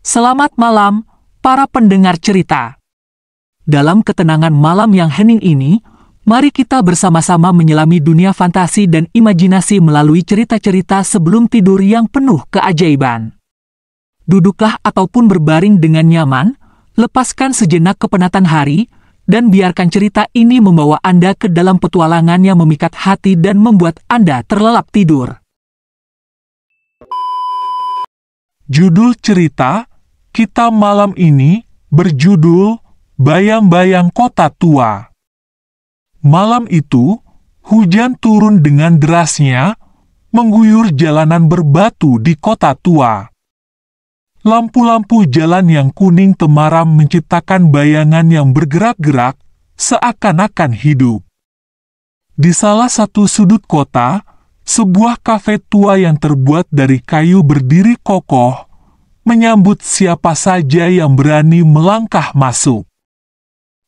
Selamat malam, para pendengar cerita. Dalam ketenangan malam yang hening ini, mari kita bersama-sama menyelami dunia fantasi dan imajinasi melalui cerita-cerita sebelum tidur yang penuh keajaiban. Duduklah ataupun berbaring dengan nyaman, lepaskan sejenak kepenatan hari, dan biarkan cerita ini membawa Anda ke dalam petualangan yang memikat hati dan membuat Anda terlelap tidur. Judul cerita kita malam ini berjudul Bayang-Bayang Kota Tua. Malam itu, hujan turun dengan derasnya, mengguyur jalanan berbatu di kota tua. Lampu-lampu jalan yang kuning temaram menciptakan bayangan yang bergerak-gerak, seakan-akan hidup. Di salah satu sudut kota, sebuah kafe tua yang terbuat dari kayu berdiri kokoh, menyambut siapa saja yang berani melangkah masuk.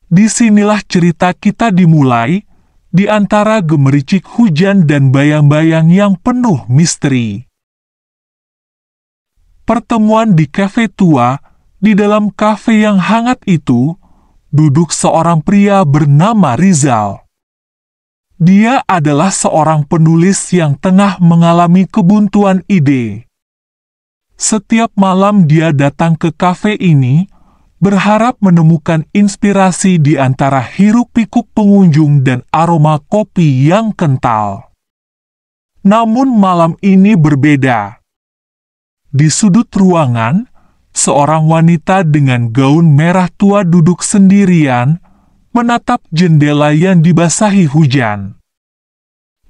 Disinilah cerita kita dimulai, di antara gemericik hujan dan bayang-bayang yang penuh misteri. Pertemuan di kafe tua, di dalam kafe yang hangat itu, duduk seorang pria bernama Rizal. Dia adalah seorang penulis yang tengah mengalami kebuntuan ide. Setiap malam dia datang ke kafe ini, berharap menemukan inspirasi di antara hiruk-pikuk pengunjung dan aroma kopi yang kental. Namun malam ini berbeda. Di sudut ruangan, seorang wanita dengan gaun merah tua duduk sendirian, menatap jendela yang dibasahi hujan.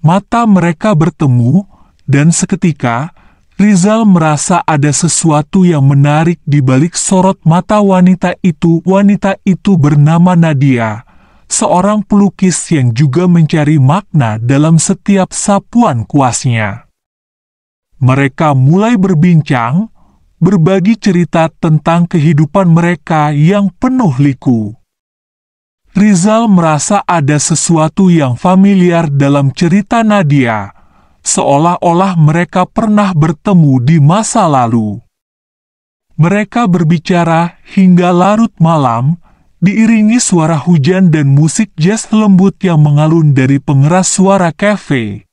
Mata mereka bertemu, dan seketika, Rizal merasa ada sesuatu yang menarik di balik sorot mata wanita itu. Wanita itu bernama Nadia, seorang pelukis yang juga mencari makna dalam setiap sapuan kuasnya. Mereka mulai berbincang, berbagi cerita tentang kehidupan mereka yang penuh liku. Rizal merasa ada sesuatu yang familiar dalam cerita Nadia, seolah-olah mereka pernah bertemu di masa lalu. Mereka berbicara hingga larut malam, diiringi suara hujan dan musik jazz lembut yang mengalun dari pengeras suara kafe.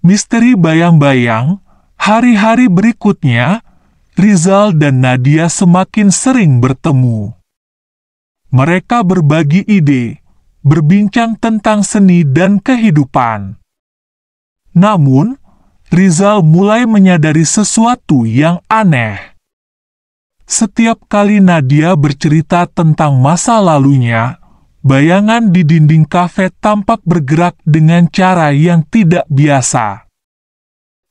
Misteri bayang-bayang, hari-hari berikutnya, Rizal dan Nadia semakin sering bertemu. Mereka berbagi ide, berbincang tentang seni dan kehidupan. Namun, Rizal mulai menyadari sesuatu yang aneh. Setiap kali Nadia bercerita tentang masa lalunya, bayangan di dinding kafe tampak bergerak dengan cara yang tidak biasa.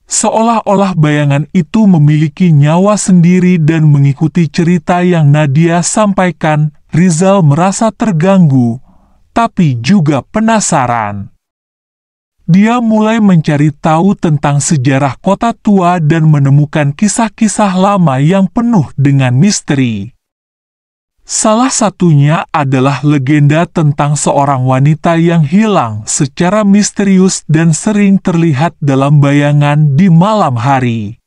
Seolah-olah bayangan itu memiliki nyawa sendiri dan mengikuti cerita yang Nadia sampaikan. Rizal merasa terganggu, tapi juga penasaran. Dia mulai mencari tahu tentang sejarah kota tua dan menemukan kisah-kisah lama yang penuh dengan misteri. Salah satunya adalah legenda tentang seorang wanita yang hilang secara misterius dan sering terlihat dalam bayangan di malam hari.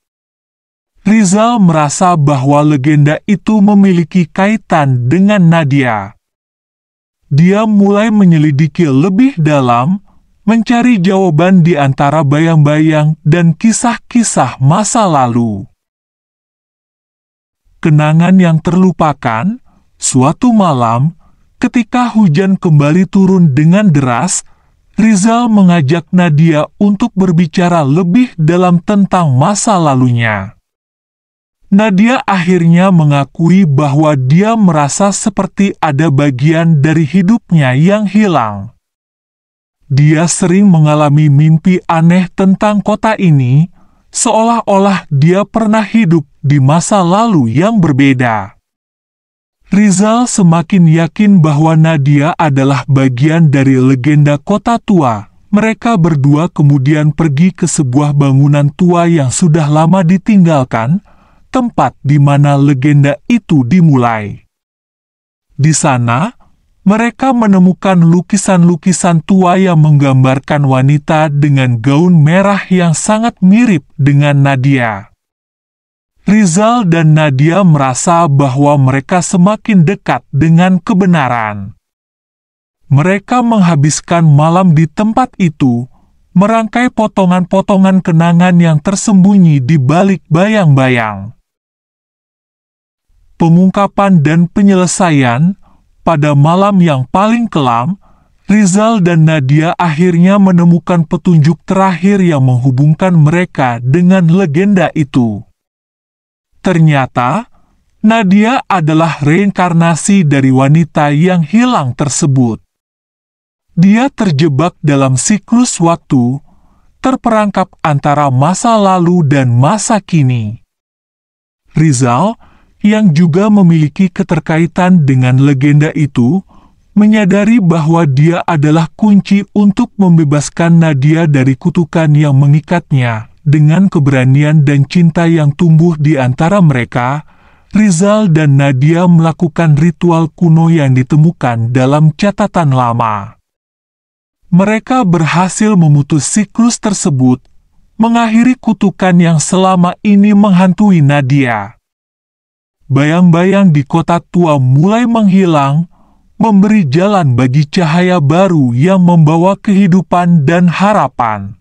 Rizal merasa bahwa legenda itu memiliki kaitan dengan Nadia. Dia mulai menyelidiki lebih dalam, mencari jawaban di antara bayang-bayang dan kisah-kisah masa lalu. Kenangan yang terlupakan, suatu malam, ketika hujan kembali turun dengan deras, Rizal mengajak Nadia untuk berbicara lebih dalam tentang masa lalunya. Nadia akhirnya mengakui bahwa dia merasa seperti ada bagian dari hidupnya yang hilang. Dia sering mengalami mimpi aneh tentang kota ini, seolah-olah dia pernah hidup di masa lalu yang berbeda. Rizal semakin yakin bahwa Nadia adalah bagian dari legenda kota tua. Mereka berdua kemudian pergi ke sebuah bangunan tua yang sudah lama ditinggalkan, tempat di mana legenda itu dimulai. Di sana, mereka menemukan lukisan-lukisan tua yang menggambarkan wanita dengan gaun merah yang sangat mirip dengan Nadia. Rizal dan Nadia merasa bahwa mereka semakin dekat dengan kebenaran. Mereka menghabiskan malam di tempat itu, merangkai potongan-potongan kenangan yang tersembunyi di balik bayang-bayang. Pengungkapan dan penyelesaian. Pada malam yang paling kelam, Rizal dan Nadia akhirnya menemukan petunjuk terakhir yang menghubungkan mereka dengan legenda itu. Ternyata, Nadia adalah reinkarnasi dari wanita yang hilang tersebut. Dia terjebak dalam siklus waktu, terperangkap antara masa lalu dan masa kini. Rizal, yang juga memiliki keterkaitan dengan legenda itu, menyadari bahwa dia adalah kunci untuk membebaskan Nadia dari kutukan yang mengikatnya. Dengan keberanian dan cinta yang tumbuh di antara mereka, Rizal dan Nadia melakukan ritual kuno yang ditemukan dalam catatan lama. Mereka berhasil memutus siklus tersebut, mengakhiri kutukan yang selama ini menghantui Nadia. Bayang-bayang di kota tua mulai menghilang, memberi jalan bagi cahaya baru yang membawa kehidupan dan harapan.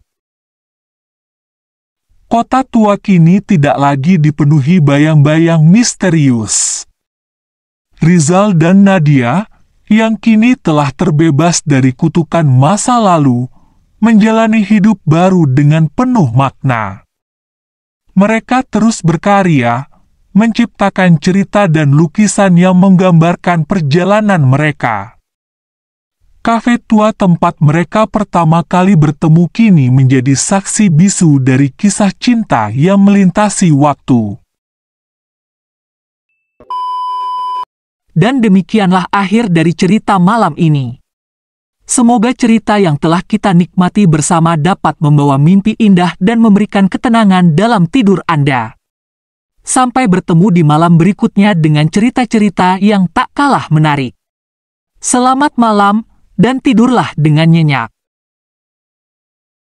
Kota tua kini tidak lagi dipenuhi bayang-bayang misterius. Rizal dan Nadia, yang kini telah terbebas dari kutukan masa lalu, menjalani hidup baru dengan penuh makna. Mereka terus berkarya, menciptakan cerita dan lukisan yang menggambarkan perjalanan mereka. Kafe tua tempat mereka pertama kali bertemu kini menjadi saksi bisu dari kisah cinta yang melintasi waktu. Dan demikianlah akhir dari cerita malam ini. Semoga cerita yang telah kita nikmati bersama dapat membawa mimpi indah dan memberikan ketenangan dalam tidur Anda. Sampai bertemu di malam berikutnya dengan cerita-cerita yang tak kalah menarik. Selamat malam, dan tidurlah dengan nyenyak.